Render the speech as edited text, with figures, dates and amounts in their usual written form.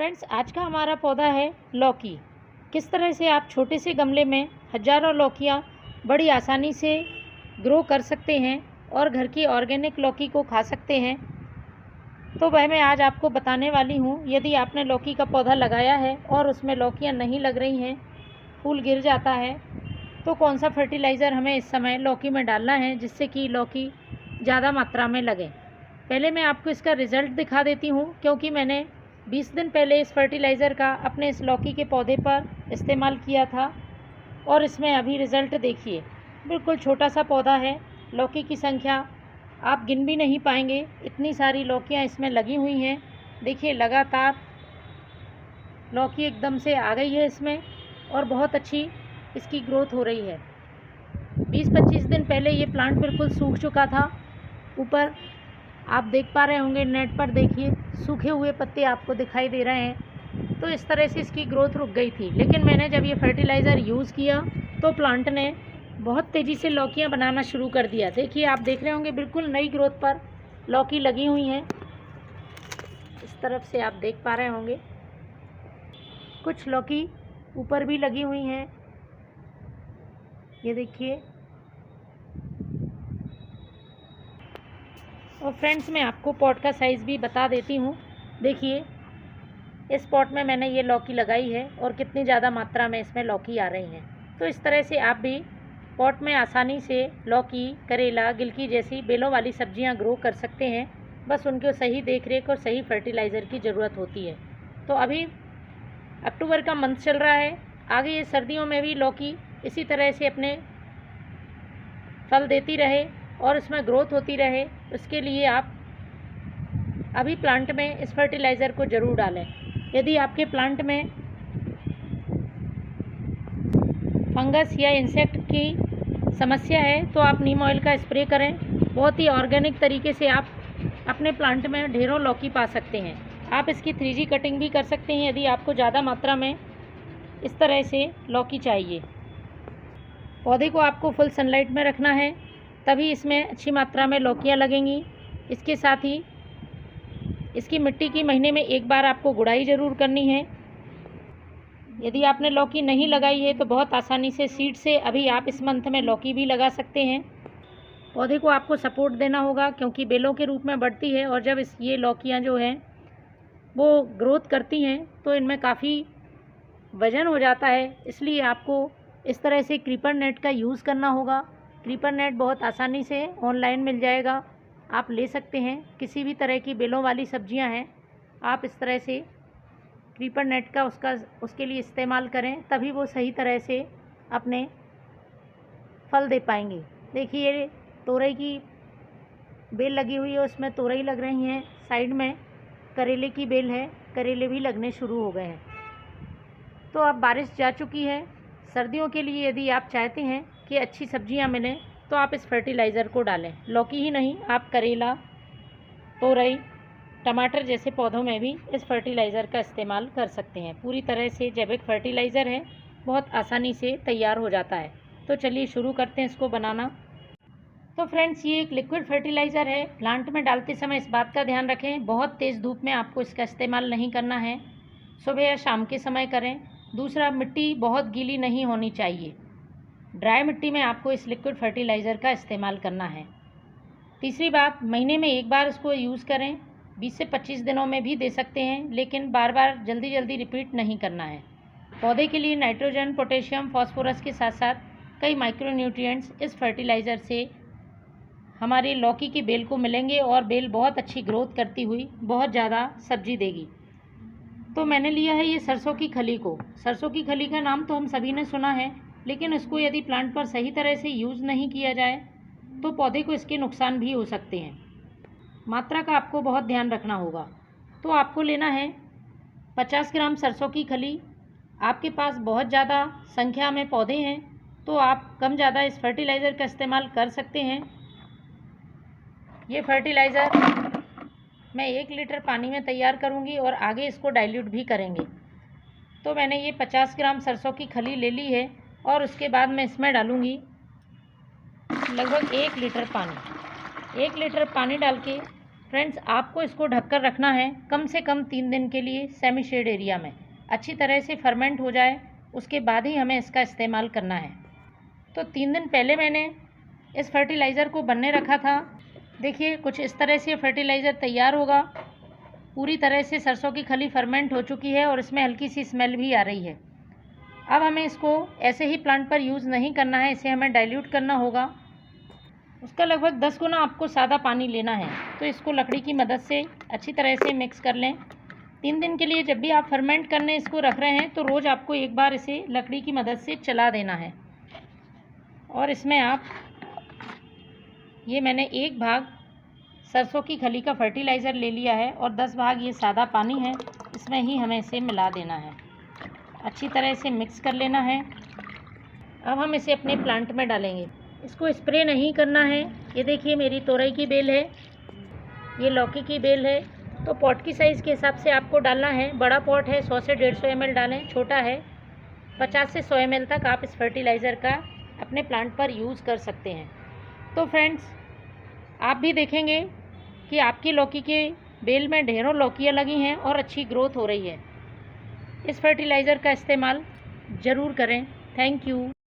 Friends, आज का हमारा पौधा है लौकी। किस तरह से आप छोटे से गमले में हजारों लौकियां बड़ी आसानी से ग्रो कर सकते हैं और घर की ऑर्गेनिक लौकी को खा सकते हैं, तो वह मैं आज आपको बताने वाली हूँ। यदि आपने लौकी का पौधा लगाया है और उसमें लौकियाँ नहीं लग रही हैं, फूल गिर जाता है, तो कौन सा फर्टिलाइज़र हमें इस समय लौकी में डालना है जिससे कि लौकी ज़्यादा मात्रा में लगे। पहले मैं आपको इसका रिज़ल्ट दिखा देती हूँ, क्योंकि मैंने 20 दिन पहले इस फर्टिलाइज़र का अपने इस लौकी के पौधे पर इस्तेमाल किया था और इसमें अभी रिज़ल्ट देखिए। बिल्कुल छोटा सा पौधा है, लौकी की संख्या आप गिन भी नहीं पाएंगे, इतनी सारी लौकियाँ इसमें लगी हुई हैं। देखिए, लगातार लौकी एकदम से आ गई है इसमें और बहुत अच्छी इसकी ग्रोथ हो रही है। 20-25 दिन पहले ये प्लांट बिल्कुल सूख चुका था। ऊपर आप देख पा रहे होंगे, नेट पर देखिए सूखे हुए पत्ते आपको दिखाई दे रहे हैं। तो इस तरह से इसकी ग्रोथ रुक गई थी, लेकिन मैंने जब ये फर्टिलाइज़र यूज़ किया तो प्लांट ने बहुत तेज़ी से लौकियाँ बनाना शुरू कर दिया। देखिए, आप देख रहे होंगे बिल्कुल नई ग्रोथ पर लौकी लगी हुई हैं। इस तरफ से आप देख पा रहे होंगे, कुछ लौकी ऊपर भी लगी हुई हैं। ये देखिए। और फ्रेंड्स, मैं आपको पॉट का साइज़ भी बता देती हूँ। देखिए, इस पॉट में मैंने ये लौकी लगाई है और कितनी ज़्यादा मात्रा में इसमें लौकी आ रही हैं। तो इस तरह से आप भी पॉट में आसानी से लौकी, करेला, गिलकी जैसी बेलों वाली सब्जियां ग्रो कर सकते हैं। बस उनको सही देखरेख और सही फर्टिलाइज़र की ज़रूरत होती है। तो अभी अक्टूबर का मंथ चल रहा है, आगे ये सर्दियों में भी लौकी इसी तरह से अपने फल देती रहे और इसमें ग्रोथ होती रहे, उसके लिए आप अभी प्लांट में इस फर्टिलाइज़र को ज़रूर डालें। यदि आपके प्लांट में फंगस या इंसेक्ट की समस्या है तो आप नीम ऑयल का स्प्रे करें। बहुत ही ऑर्गेनिक तरीके से आप अपने प्लांट में ढेरों लौकी पा सकते हैं। आप इसकी 3G कटिंग भी कर सकते हैं यदि आपको ज़्यादा मात्रा में इस तरह से लौकी चाहिए। पौधे को आपको फुल सनलाइट में रखना है, तभी इसमें अच्छी मात्रा में लौकियाँ लगेंगी। इसके साथ ही इसकी मिट्टी की महीने में एक बार आपको गुड़ाई ज़रूर करनी है। यदि आपने लौकी नहीं लगाई है तो बहुत आसानी से सीड से अभी आप इस मंथ में लौकी भी लगा सकते हैं। पौधे को आपको सपोर्ट देना होगा, क्योंकि बेलों के रूप में बढ़ती है और जब ये लौकियाँ जो हैं वो ग्रोथ करती हैं तो इनमें काफ़ी वज़न हो जाता है। इसलिए आपको इस तरह से क्रीपर नेट का यूज़ करना होगा। क्रीपर नेट बहुत आसानी से ऑनलाइन मिल जाएगा, आप ले सकते हैं। किसी भी तरह की बेलों वाली सब्जियां हैं, आप इस तरह से क्रीपर नेट का उसके लिए इस्तेमाल करें, तभी वो सही तरह से अपने फल दे पाएंगे। देखिए, तोरई की बेल लगी हुई है, उसमें तोरई लग रही हैं। साइड में करेले की बेल है, करेले भी लगने शुरू हो गए हैं। तो अब बारिश जा चुकी है। सर्दियों के लिए यदि आप चाहते हैं कि अच्छी सब्जियां मिलें तो आप इस फर्टिलाइज़र को डालें। लौकी ही नहीं, आप करेला, तोरई, टमाटर जैसे पौधों में भी इस फर्टिलाइज़र का इस्तेमाल कर सकते हैं। पूरी तरह से जैविक फर्टिलाइज़र है, बहुत आसानी से तैयार हो जाता है। तो चलिए शुरू करते हैं इसको बनाना। तो फ्रेंड्स, ये एक लिक्विड फर्टिलाइज़र है। प्लांट में डालते समय इस बात का ध्यान रखें, बहुत तेज़ धूप में आपको इसका इस्तेमाल नहीं करना है। सुबह या शाम के समय करें। दूसरा, मिट्टी बहुत गीली नहीं होनी चाहिए। ड्राई मिट्टी में आपको इस लिक्विड फर्टिलाइज़र का इस्तेमाल करना है। तीसरी बात, महीने में एक बार इसको यूज़ करें। 20 से 25 दिनों में भी दे सकते हैं, लेकिन बार बार जल्दी जल्दी रिपीट नहीं करना है। पौधे के लिए नाइट्रोजन, पोटेशियम, फास्फोरस के साथ साथ कई माइक्रोन्यूट्रिएंट्स इस फर्टिलाइज़र से हमारी लौकी की बेल को मिलेंगे और बेल बहुत अच्छी ग्रोथ करती हुई बहुत ज़्यादा सब्जी देगी। तो मैंने लिया है ये सरसों की खली को। सरसों की खली का नाम तो हम सभी ने सुना है, लेकिन इसको यदि प्लांट पर सही तरह से यूज़ नहीं किया जाए तो पौधे को इसके नुकसान भी हो सकते हैं। मात्रा का आपको बहुत ध्यान रखना होगा। तो आपको लेना है 50 ग्राम सरसों की खली। आपके पास बहुत ज़्यादा संख्या में पौधे हैं तो आप कम ज़्यादा इस फर्टिलाइज़र का इस्तेमाल कर सकते हैं। ये फर्टिलाइज़र मैं 1 लीटर पानी में तैयार करूँगी और आगे इसको डाइल्यूट भी करेंगे। तो मैंने ये 50 ग्राम सरसों की खली ले ली है और उसके बाद मैं इसमें डालूँगी लगभग 1 लीटर पानी। 1 लीटर पानी डाल के फ्रेंड्स, आपको इसको ढककर रखना है कम से कम 3 दिन के लिए सेमी शेड एरिया में। अच्छी तरह से फर्मेंट हो जाए उसके बाद ही हमें इसका इस्तेमाल करना है। तो 3 दिन पहले मैंने इस फर्टिलाइज़र को बनने रखा था। देखिए कुछ इस तरह से फर्टिलाइज़र तैयार होगा। पूरी तरह से सरसों की खली फर्मेंट हो चुकी है और इसमें हल्की सी स्मेल भी आ रही है। अब हमें इसको ऐसे ही प्लांट पर यूज़ नहीं करना है, इसे हमें डाइल्यूट करना होगा। उसका लगभग 10 गुना आपको सादा पानी लेना है। तो इसको लकड़ी की मदद से अच्छी तरह से मिक्स कर लें। 3 दिन के लिए जब भी आप फर्मेंट करने इसको रख रहे हैं तो रोज़ आपको एक बार इसे लकड़ी की मदद से चला देना है। और इसमें आप ये मैंने 1 भाग सरसों की खली का फर्टिलाइज़र ले लिया है और 10 भाग ये सादा पानी है, इसमें ही हमें इसे मिला देना है। अच्छी तरह से मिक्स कर लेना है। अब हम इसे अपने प्लांट में डालेंगे। इसको स्प्रे नहीं करना है। ये देखिए मेरी तोरई की बेल है, ये लौकी की बेल है। तो पॉट की साइज़ के हिसाब से आपको डालना है। बड़ा पॉट है 100 से 150 ml डालें, छोटा है 50 से 100 ml तक आप इस फर्टिलाइज़र का अपने प्लांट पर यूज़ कर सकते हैं। तो फ्रेंड्स, आप भी देखेंगे कि आपकी लौकी के बेल में ढेरों लौकियाँ लगी हैं और अच्छी ग्रोथ हो रही है। इस फर्टिलाइज़र का इस्तेमाल ज़रूर करें। Thank you.